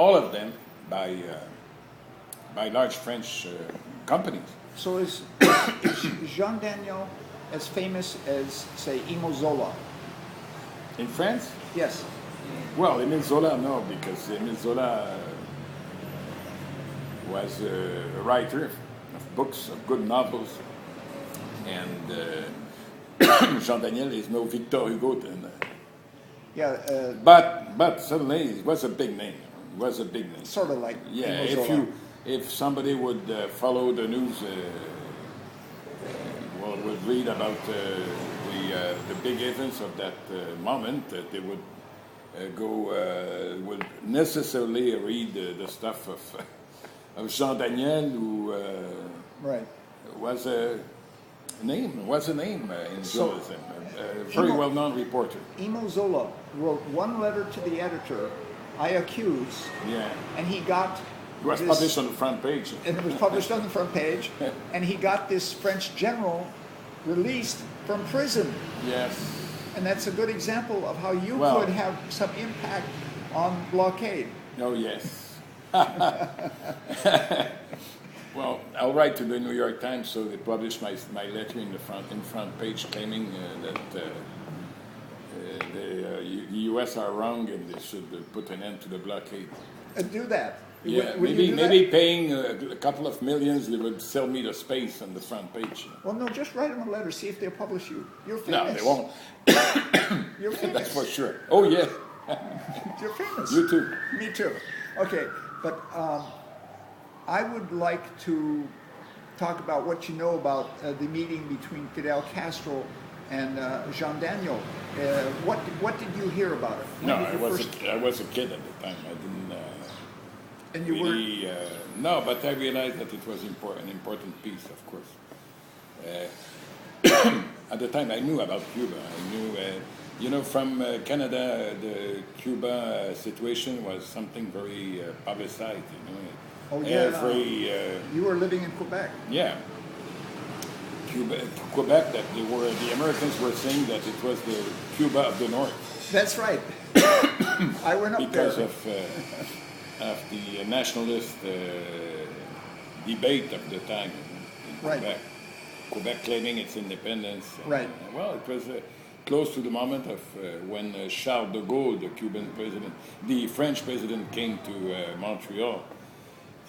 all of them by large French companies. So is Jean Daniel as famous as, say, Emile Zola? In France? Yes. Well, Emile Zola, no, because Emile Zola was a writer of books, of good novels, and Jean Daniel is no Victor Hugo. Yeah. But suddenly it was a big name. It was a big name. Sort of like Yeah. Emile Zola. If somebody would follow the news, would read about the big events of that moment, they would would necessarily read the stuff of Jean Daniel, who right. was a name in journalism, a very well-known reporter. Emile Zola wrote one letter to the editor, "I accuse," and he got. It was published on the front page. And it was published on the front page, and he got this French general released from prison. Yes. And that's a good example of how you could have some impact on blockade. Oh, yes. Well, I'll write to the New York Times, so they published my letter in the front page, claiming that the U.S. are wrong and they should put an end to the blockade. Do that. Yeah, would maybe paying a couple of millions, they would sell me the space on the front page. Well, no, just write them a letter, see if they'll publish you. You're No, famous. they won't. You're famous. That's for sure. Oh, yeah. You're famous. You too. Me too. Okay, but I would like to talk about what you know about the meeting between Fidel Castro and Jean Daniel. What did you hear about it? No, I was a kid at the time. I didn't. And you really, no, but I realized that it was an important piece, of course. At the time, I knew about Cuba. I knew, from Canada, the Cuba situation was something very publicized. Oh yeah. You were living in Quebec. Yeah. Quebec, that the Americans were saying that it was the Cuba of the North. That's right. I went up because there. Of the nationalist debate of the time in Quebec. Right. Quebec claiming its independence. Right. Well, it was close to the moment of when Charles de Gaulle, the French president, came to Montreal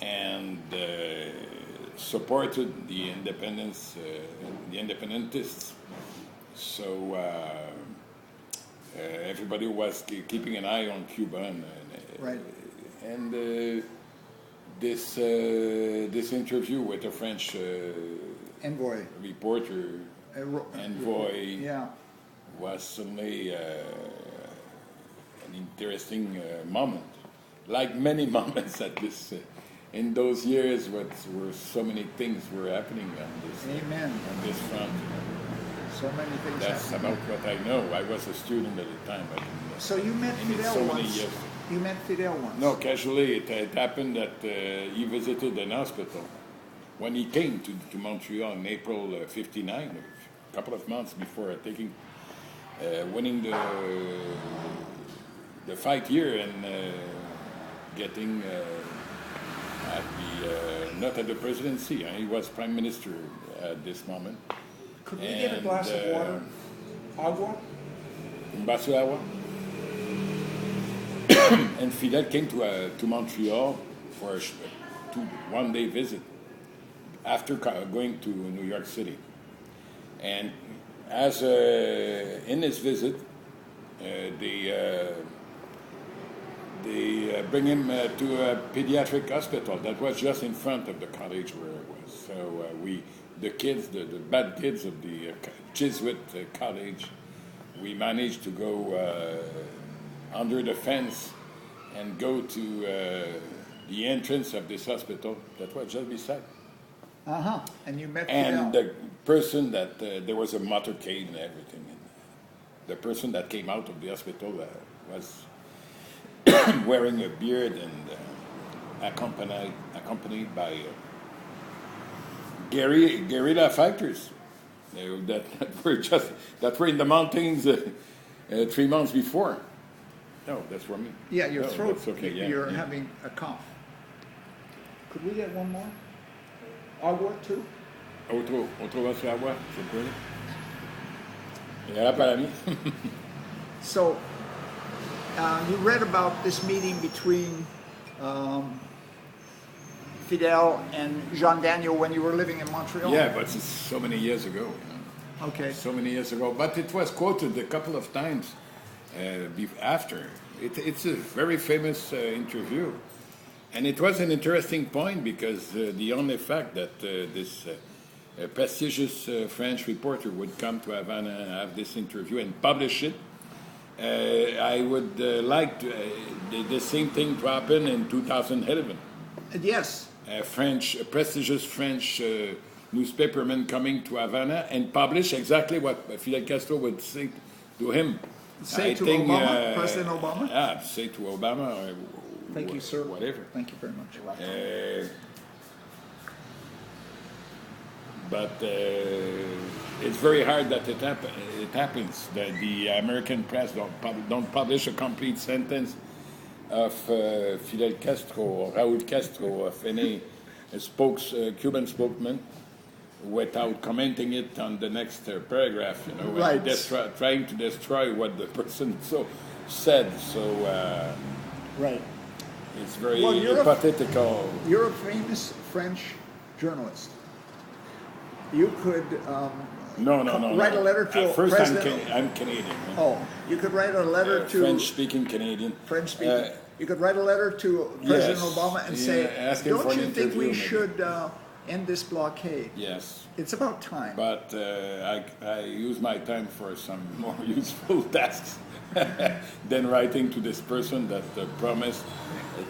and supported the independence, the independentists. So everybody was keeping an eye on Cuba. Right. And this interview with a French envoy reporter, envoy, was certainly an interesting moment. Like many moments at this, in those years, where so many things were happening on this front. So many things. That's happening. about what I know. I was a student at the time. So you met Fidel so once. many years. You met Fidel once. No, casually, it happened that he visited an hospital when he came to Montreal in April '59, a couple of months before winning the fight here and getting not at the presidency. He was prime minister at this moment. Could we get a glass of water? Agua? Un vaso de agua. And Fidel came to Montreal for a one-day visit after going to New York City. And as in his visit, they bring him to a pediatric hospital that was just in front of the college where it was. So the kids, the bad kids of the Jesuit college, we managed to go under the fence and go to the entrance of this hospital that was just beside. And you met And Fidel. the person that there was a motorcade and everything. And the person that came out of the hospital was wearing a beard and accompanied by guerrilla fighters that were in the mountains 3 months before. No, that's for me. Yeah, your No, throat. that's okay, yeah, You're yeah. having a cough. Could we get one more? Agua too? Otro vaso de agua, ¿se puede? ¿Y ahora para mí? So, you read about this meeting between Fidel and Jean Daniel when you were living in Montreal? Yeah, but it's so many years ago. You know. Okay. So many years ago. But it was quoted a couple of times after. It's a very famous interview. And it was an interesting point because the only fact that this prestigious French reporter would come to Havana and have this interview and publish it, I would like the same thing to happen in 2011. Yes. A prestigious French newspaperman coming to Havana and publish exactly what Fidel Castro would say to him. Say to Obama, President Obama? Yeah, say to Obama or Thank you, sir. whatever. Thank you very much. But it's very hard that it happens. The American press don't publish a complete sentence of Fidel Castro or Raúl Castro, of any Cuban spokesman, without commenting it on the next paragraph. You know, Right. Trying to destroy what the person said. So Right. it's very Well, hypothetical. You're a famous French journalist. You could No. write a letter to At first, President. I'm Canadian. Man. Oh, you could write a letter to French-speaking Canadian. French speaking. You could write a letter to President Yes. Obama and Yeah, say, ask him for "Don't an you think we interview, maybe." should end this blockade? Yes, It's about time." but I use my time for some more useful tasks than writing to this person that promised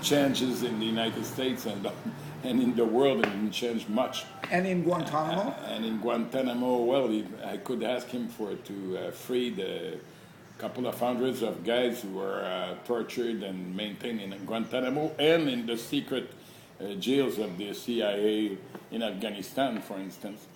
changes in the United States and in the world, and didn't change much. And in Guantanamo, And in Guantanamo, well, I could ask him to free the couple of hundreds of guys who were tortured and maintained in Guantanamo and in the secret jails of the CIA in Afghanistan, for instance.